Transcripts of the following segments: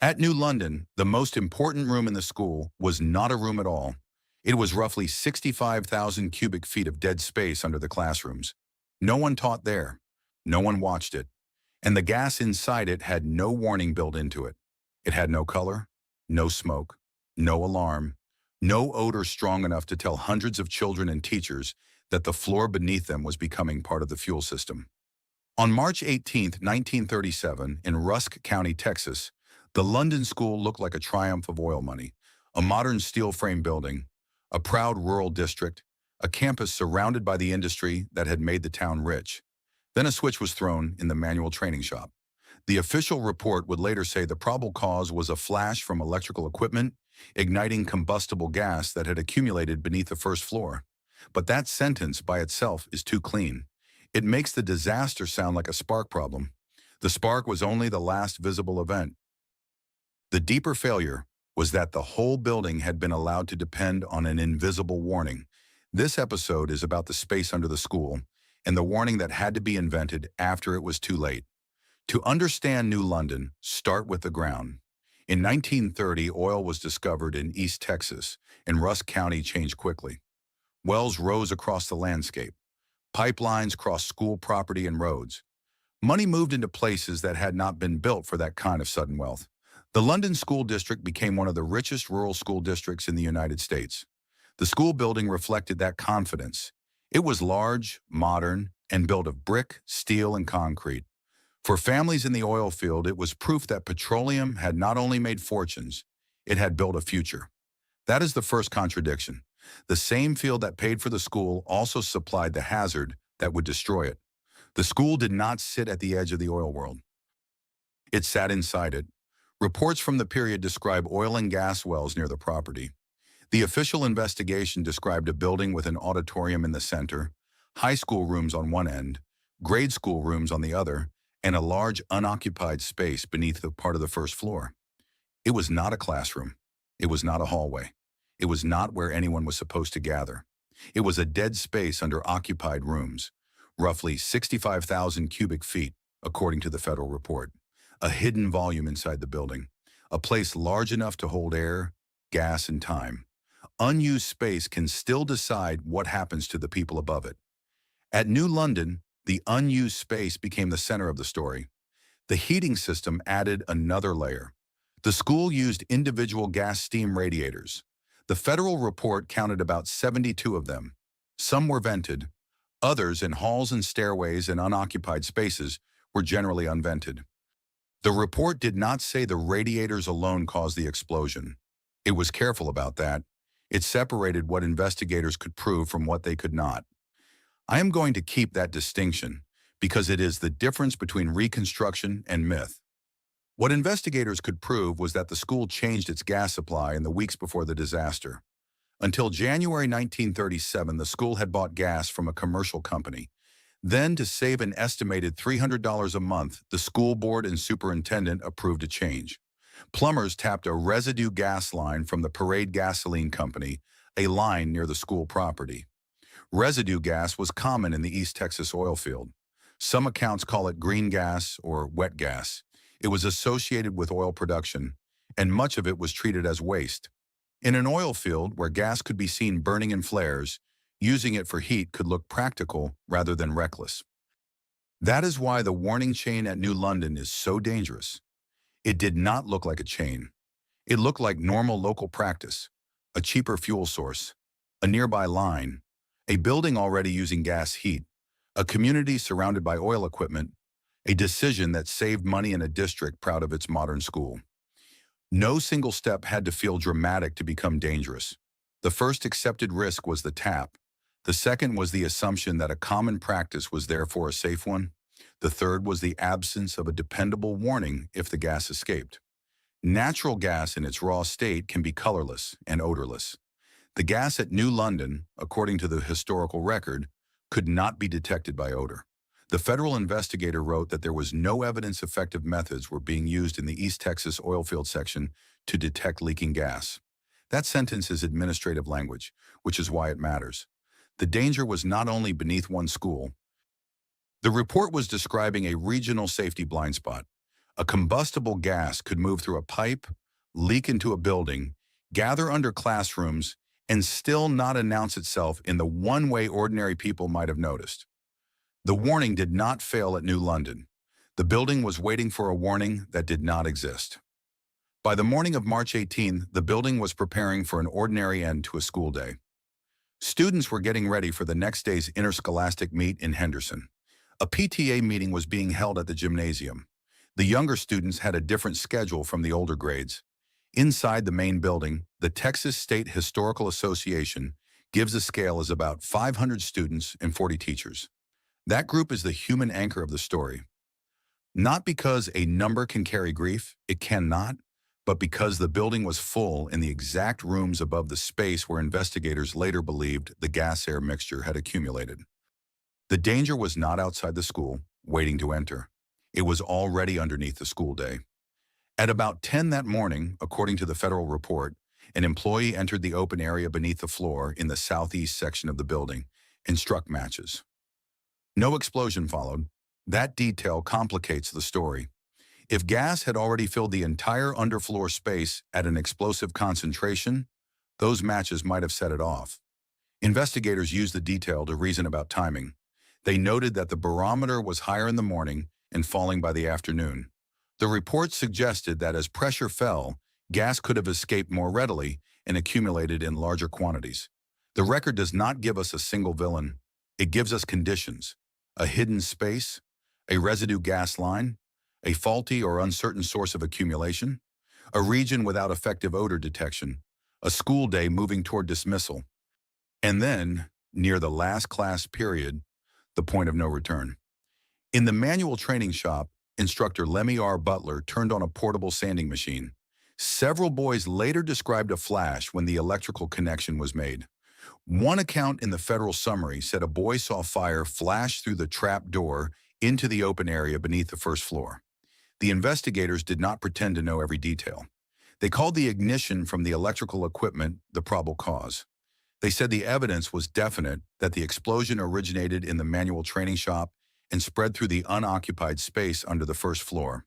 At New London, the most important room in the school was not a room at all. It was roughly 65,000 cubic feet of dead space under the classrooms. No one taught there. No one watched it. And the gas inside it had no warning built into it. It had no color, no smoke, no alarm, no odor strong enough to tell hundreds of children and teachers that the floor beneath them was becoming part of the fuel system. On March 18, 1937, in Rusk County, Texas, the London School looked like a triumph of oil money, a modern steel frame building, a proud rural district, a campus surrounded by the industry that had made the town rich. Then a switch was thrown in the manual training shop. The official report would later say the probable cause was a flash from electrical equipment, igniting combustible gas that had accumulated beneath the first floor. But that sentence by itself is too clean. It makes the disaster sound like a spark problem. The spark was only the last visible event. The deeper failure was that the whole building had been allowed to depend on an invisible warning. This episode is about the space under the school and the warning that had to be invented after it was too late. To understand New London, start with the ground. In 1930, oil was discovered in East Texas, and Rusk County changed quickly. Wells rose across the landscape. Pipelines crossed school property and roads. Money moved into places that had not been built for that kind of sudden wealth. The London School District became one of the richest rural school districts in the United States. The school building reflected that confidence. It was large, modern, and built of brick, steel, and concrete. For families in the oil field, it was proof that petroleum had not only made fortunes, it had built a future. That is the first contradiction. The same field that paid for the school also supplied the hazard that would destroy it. The school did not sit at the edge of the oil world. It sat inside it. Reports from the period describe oil and gas wells near the property. The official investigation described a building with an auditorium in the center, high school rooms on one end, grade school rooms on the other, and a large unoccupied space beneath the part of the first floor. It was not a classroom. It was not a hallway. It was not where anyone was supposed to gather. It was a dead space under occupied rooms, roughly 65,000 cubic feet, according to the federal report. A hidden volume inside the building, a place large enough to hold air, gas, and time. Unused space can still decide what happens to the people above it. At New London, the unused space became the center of the story. The heating system added another layer. The school used individual gas steam radiators. The federal report counted about 72 of them. Some were vented. Others, in halls and stairways and unoccupied spaces, were generally unvented. The report did not say the radiators alone caused the explosion. It was careful about that. It separated what investigators could prove from what they could not. I am going to keep that distinction because it is the difference between reconstruction and myth. What investigators could prove was that the school changed its gas supply in the weeks before the disaster. Until January 1937, the school had bought gas from a commercial company. Then, to save an estimated $300 a month, the school board and superintendent approved a change. Plumbers tapped a residue gas line from the Parade Gasoline Company, a line near the school property. Residue gas was common in the East Texas oil field. Some accounts call it green gas or wet gas. It was associated with oil production, and much of it was treated as waste. In an oil field where gas could be seen burning in flares, using it for heat could look practical rather than reckless. That is why the warning chain at New London is so dangerous. It did not look like a chain. It looked like normal local practice, a cheaper fuel source, a nearby line, a building already using gas heat, a community surrounded by oil equipment, a decision that saved money in a district proud of its modern school. No single step had to feel dramatic to become dangerous. The first accepted risk was the tap. The second was the assumption that a common practice was therefore a safe one. The third was the absence of a dependable warning if the gas escaped. Natural gas in its raw state can be colorless and odorless. The gas at New London, according to the historical record, could not be detected by odor. The federal investigator wrote that there was no evidence effective methods were being used in the East Texas oilfield section to detect leaking gas. That sentence is administrative language, which is why it matters. The danger was not only beneath one school. The report was describing a regional safety blind spot, A combustible gas could move through a pipe, leak into a building, gather under classrooms, and still not announce itself in the one way ordinary people might have noticed. The warning did not fail at New London. The building was waiting for a warning that did not exist. By the morning of March 18, the building was preparing for an ordinary end to a school day. Students were getting ready for the next day's interscholastic meet in Henderson. A PTA meeting was being held at the gymnasium. The younger students had a different schedule from the older grades. Inside the main building, the Texas State Historical Association gives a scale as about 500 students and 40 teachers. That group is the human anchor of the story. Not because a number can carry grief, it cannot, but because the building was full in the exact rooms above the space where investigators later believed the gas-air mixture had accumulated. The danger was not outside the school, waiting to enter. It was already underneath the school day. At about 10 that morning, according to the federal report, an employee entered the open area beneath the floor in the southeast section of the building and struck matches. No explosion followed. That detail complicates the story. If gas had already filled the entire underfloor space at an explosive concentration, those matches might have set it off. Investigators used the detail to reason about timing. They noted that the barometer was higher in the morning and falling by the afternoon. The report suggested that as pressure fell, gas could have escaped more readily and accumulated in larger quantities. The record does not give us a single villain. It gives us conditions: a hidden space, a residue gas line, a faulty or uncertain source of accumulation, a region without effective odor detection, a school day moving toward dismissal, and then, near the last class period, the point of no return. In the manual training shop, instructor Lemmy R. Butler turned on a portable sanding machine. Several boys later described a flash when the electrical connection was made. One account in the federal summary said a boy saw fire flash through the trap door into the open area beneath the first floor. The investigators did not pretend to know every detail. They called the ignition from the electrical equipment the probable cause. They said the evidence was definite that the explosion originated in the manual training shop and spread through the unoccupied space under the first floor.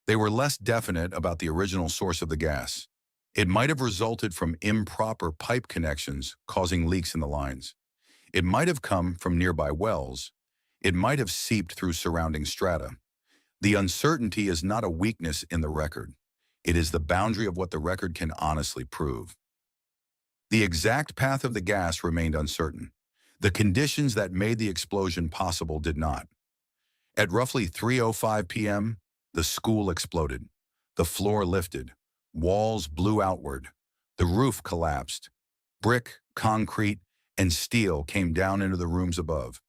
They were less definite about the original source of the gas. It might have resulted from improper pipe connections causing leaks in the lines. It might have come from nearby wells. It might have seeped through surrounding strata. The uncertainty is not a weakness in the record. It is the boundary of what the record can honestly prove. The exact path of the gas remained uncertain. The conditions that made the explosion possible did not. At roughly 3:05 p.m., the school exploded. The floor lifted. Walls blew outward. The roof collapsed. Brick, concrete, and steel came down into the rooms above.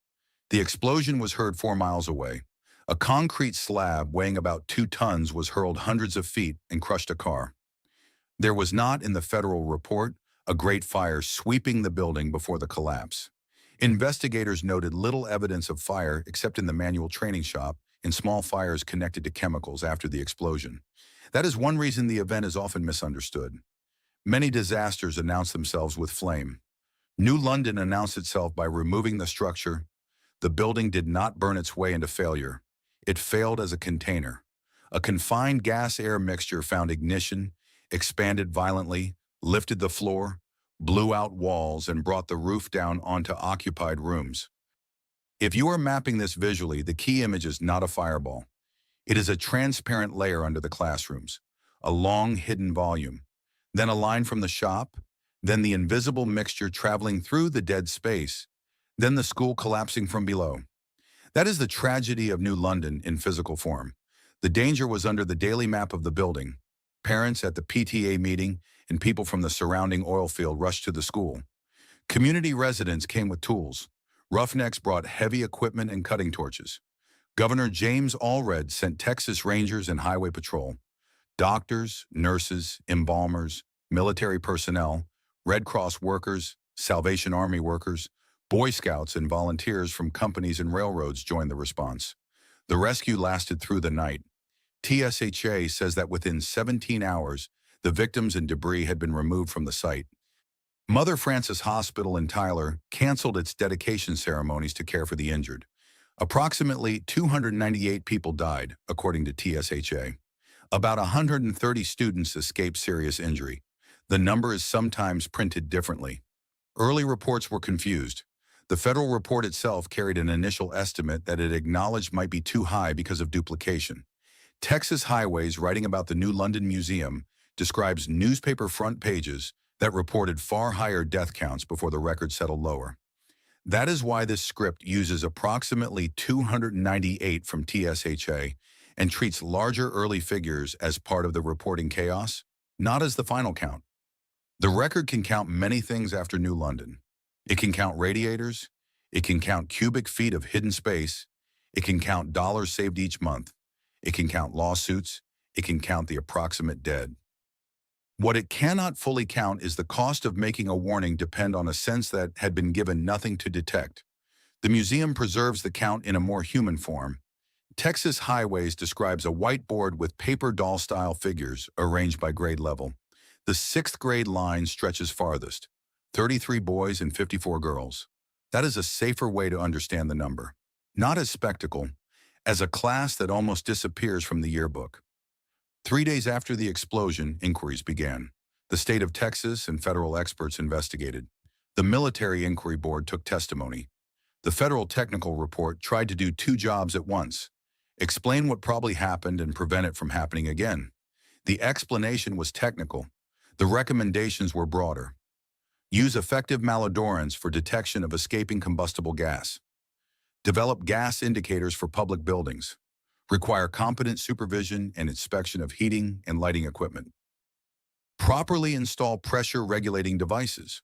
The explosion was heard 4 miles away. A concrete slab weighing about 2 tons was hurled hundreds of feet and crushed a car. There was not, in the federal report, a great fire sweeping the building before the collapse. Investigators noted little evidence of fire except in the manual training shop and small fires connected to chemicals after the explosion. That is one reason the event is often misunderstood. Many disasters announce themselves with flame. New London announced itself by removing the structure. The building did not burn its way into failure. It failed as a container. A confined gas-air mixture found ignition, expanded violently, lifted the floor, blew out walls, and brought the roof down onto occupied rooms. If you are mapping this visually, the key image is not a fireball. It is a transparent layer under the classrooms, a long hidden volume, then a line from the shop, then the invisible mixture traveling through the dead space, then the school collapsing from below. That is the tragedy of New London in physical form. The danger was under the daily map of the building. Parents at the PTA meeting and people from the surrounding oil field rushed to the school. Community residents came with tools. Roughnecks brought heavy equipment and cutting torches. Governor James Allred sent Texas Rangers and Highway Patrol. Doctors, nurses, embalmers, military personnel, Red Cross workers, Salvation Army workers, Boy Scouts and volunteers from companies and railroads joined the response. The rescue lasted through the night. TSHA says that within 17 hours, the victims and debris had been removed from the site. Mother Frances Hospital in Tyler canceled its dedication ceremonies to care for the injured. Approximately 298 people died, according to TSHA. About 130 students escaped serious injury. The number is sometimes printed differently. Early reports were confused. The federal report itself carried an initial estimate that it acknowledged might be too high because of duplication. Texas Highways, writing about the New London Museum, describes newspaper front pages that reported far higher death counts before the record settled lower. That is why this script uses approximately 298 from TSHA and treats larger early figures as part of the reporting chaos, not as the final count. The record can count many things after New London. It can count radiators, it can count cubic feet of hidden space, it can count dollars saved each month, it can count lawsuits, it can count the approximate dead. What it cannot fully count is the cost of making a warning depend on a sense that had been given nothing to detect. The museum preserves the count in a more human form. Texas Highways describes a whiteboard with paper doll-style figures arranged by grade level. The sixth grade line stretches farthest, 33 boys and 54 girls. That is a safer way to understand the number. Not as spectacle, as a class that almost disappears from the yearbook. 3 days after the explosion, inquiries began. The state of Texas and federal experts investigated. The Military Inquiry Board took testimony. The federal technical report tried to do two jobs at once: explain what probably happened and prevent it from happening again. The explanation was technical. The recommendations were broader. Use effective malodorants for detection of escaping combustible gas. Develop gas indicators for public buildings. Require competent supervision and inspection of heating and lighting equipment. Properly install pressure-regulating devices.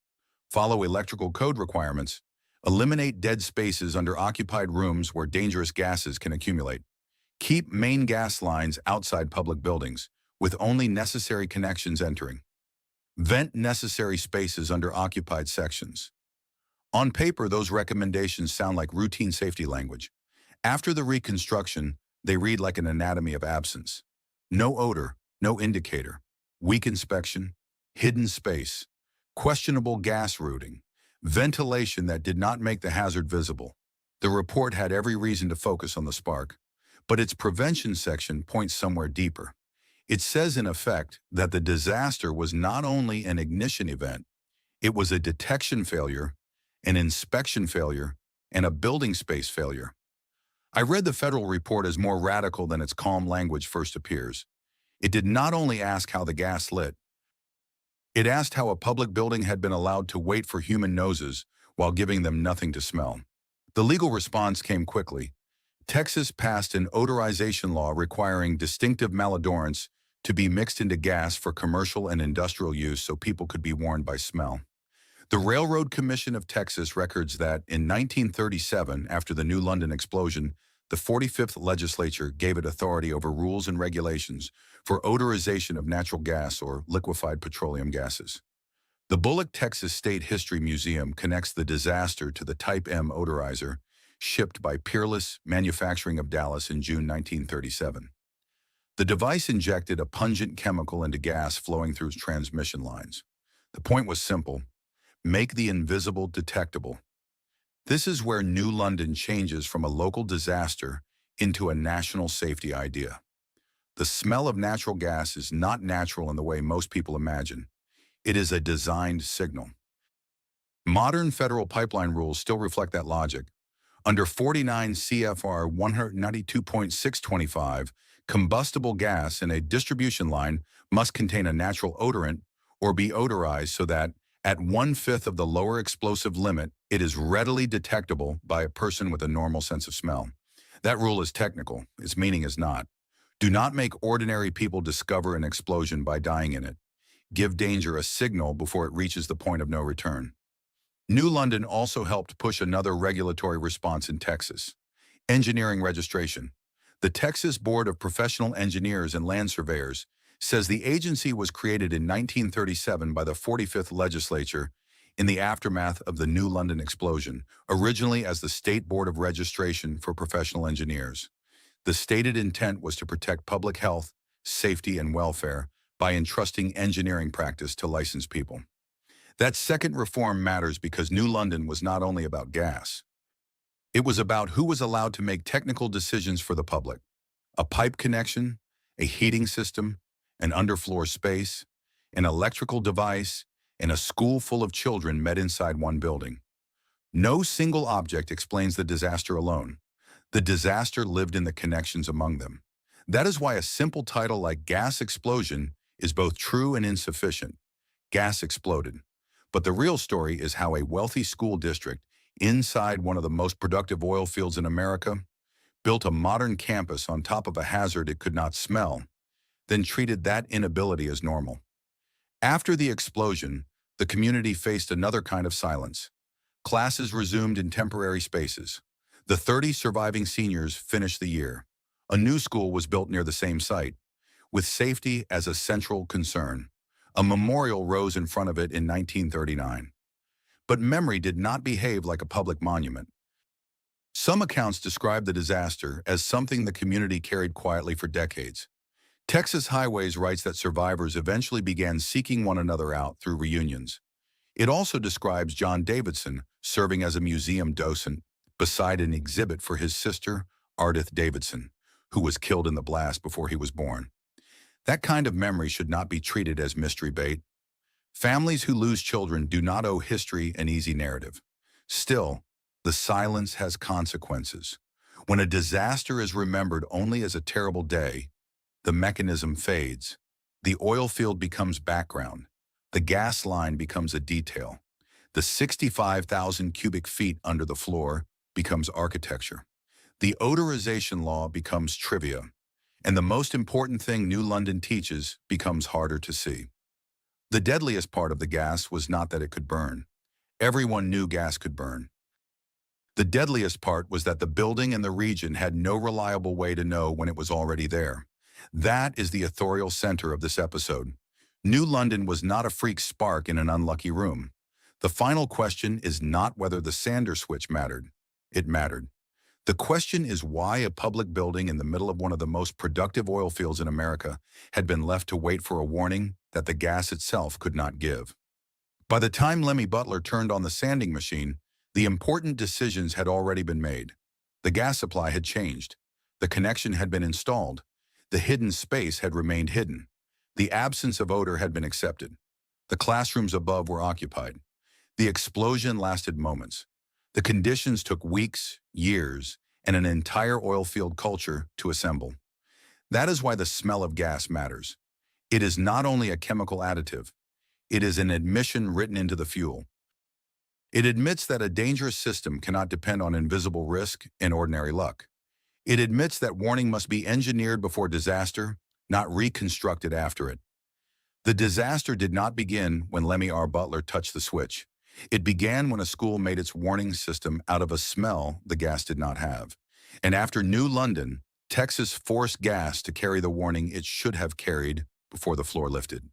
Follow electrical code requirements. Eliminate dead spaces under occupied rooms where dangerous gases can accumulate. Keep main gas lines outside public buildings, with only necessary connections entering. Vent necessary spaces under occupied sections. On paper, those recommendations sound like routine safety language. After the reconstruction, they read like an anatomy of absence. No odor, no indicator, weak inspection, hidden space, questionable gas routing, ventilation that did not make the hazard visible. The report had every reason to focus on the spark, but its prevention section points somewhere deeper. It says, in effect, that the disaster was not only an ignition event, it was a detection failure, an inspection failure, and a building space failure. I read the federal report as more radical than its calm language first appears. It did not only ask how the gas lit, it asked how a public building had been allowed to wait for human noses while giving them nothing to smell. The legal response came quickly. Texas passed an odorization law requiring distinctive malodorants to be mixed into gas for commercial and industrial use so people could be warned by smell. The Railroad Commission of Texas records that in 1937, after the New London explosion, the 45th legislature gave it authority over rules and regulations for odorization of natural gas or liquefied petroleum gases. The Bullock, Texas State History Museum connects the disaster to the Type M odorizer shipped by Peerless Manufacturing of Dallas in June 1937. The device injected a pungent chemical into gas flowing through transmission lines. The point was simple: make the invisible detectable. This is where New London changes from a local disaster into a national safety idea. The smell of natural gas is not natural in the way most people imagine. It is a designed signal. Modern federal pipeline rules still reflect that logic. Under 49 CFR 192.625, combustible gas in a distribution line must contain a natural odorant or be odorized so that, at 1/5 of the lower explosive limit, it is readily detectable by a person with a normal sense of smell. That rule is technical, its meaning is not. Do not make ordinary people discover an explosion by dying in it. Give danger a signal before it reaches the point of no return. New London also helped push another regulatory response in Texas: engineering registration. The Texas Board of Professional Engineers and Land Surveyors says the agency was created in 1937 by the 45th legislature in the aftermath of the New London explosion, originally as the State Board of Registration for Professional Engineers. The stated intent was to protect public health, safety, and welfare by entrusting engineering practice to licensed people. That second reform matters because New London was not only about gas. It was about who was allowed to make technical decisions for the public. A pipe connection, a heating system, an underfloor space, an electrical device, and a school full of children met inside one building. No single object explains the disaster alone. The disaster lived in the connections among them. That is why a simple title like Gas Explosion is both true and insufficient. Gas exploded. But the real story is how a wealthy school district inside one of the most productive oil fields in America built a modern campus on top of a hazard it could not smell, then treated that inability as normal. After the explosion, the community faced another kind of silence. Classes resumed in temporary spaces. The 30 surviving seniors finished the year. A new school was built near the same site, with safety as a central concern. A memorial rose in front of it in 1939. But memory did not behave like a public monument. Some accounts describe the disaster as something the community carried quietly for decades. Texas Highways writes that survivors eventually began seeking one another out through reunions. It also describes John Davidson serving as a museum docent beside an exhibit for his sister, Ardith Davidson, who was killed in the blast before he was born. That kind of memory should not be treated as mystery bait. Families who lose children do not owe history an easy narrative. Still, the silence has consequences. When a disaster is remembered only as a terrible day, the mechanism fades. The oil field becomes background. The gas line becomes a detail. The 65,000 cubic feet under the floor becomes architecture. The odorization law becomes trivia. And the most important thing New London teaches becomes harder to see. The deadliest part of the gas was not that it could burn. Everyone knew gas could burn. The deadliest part was that the building and the region had no reliable way to know when it was already there. That is the authorial center of this episode. New London was not a freak spark in an unlucky room. The final question is not whether the Sander switch mattered. It mattered. The question is why a public building in the middle of one of the most productive oil fields in America had been left to wait for a warning that the gas itself could not give. By the time Lemmy Butler turned on the sanding machine, the important decisions had already been made. The gas supply had changed. The connection had been installed. The hidden space had remained hidden. The absence of odor had been accepted. The classrooms above were occupied. The explosion lasted moments. The conditions took weeks, years, and an entire oil field culture to assemble. That is why the smell of gas matters. It is not only a chemical additive. It is an admission written into the fuel. It admits that a dangerous system cannot depend on invisible risk and ordinary luck. It admits that warning must be engineered before disaster, not reconstructed after it. The disaster did not begin when Lemmy R. Butler touched the switch. It began when a school made its warning system out of a smell the gas did not have. And after New London, Texas forced gas to carry the warning it should have carried before the floor lifted.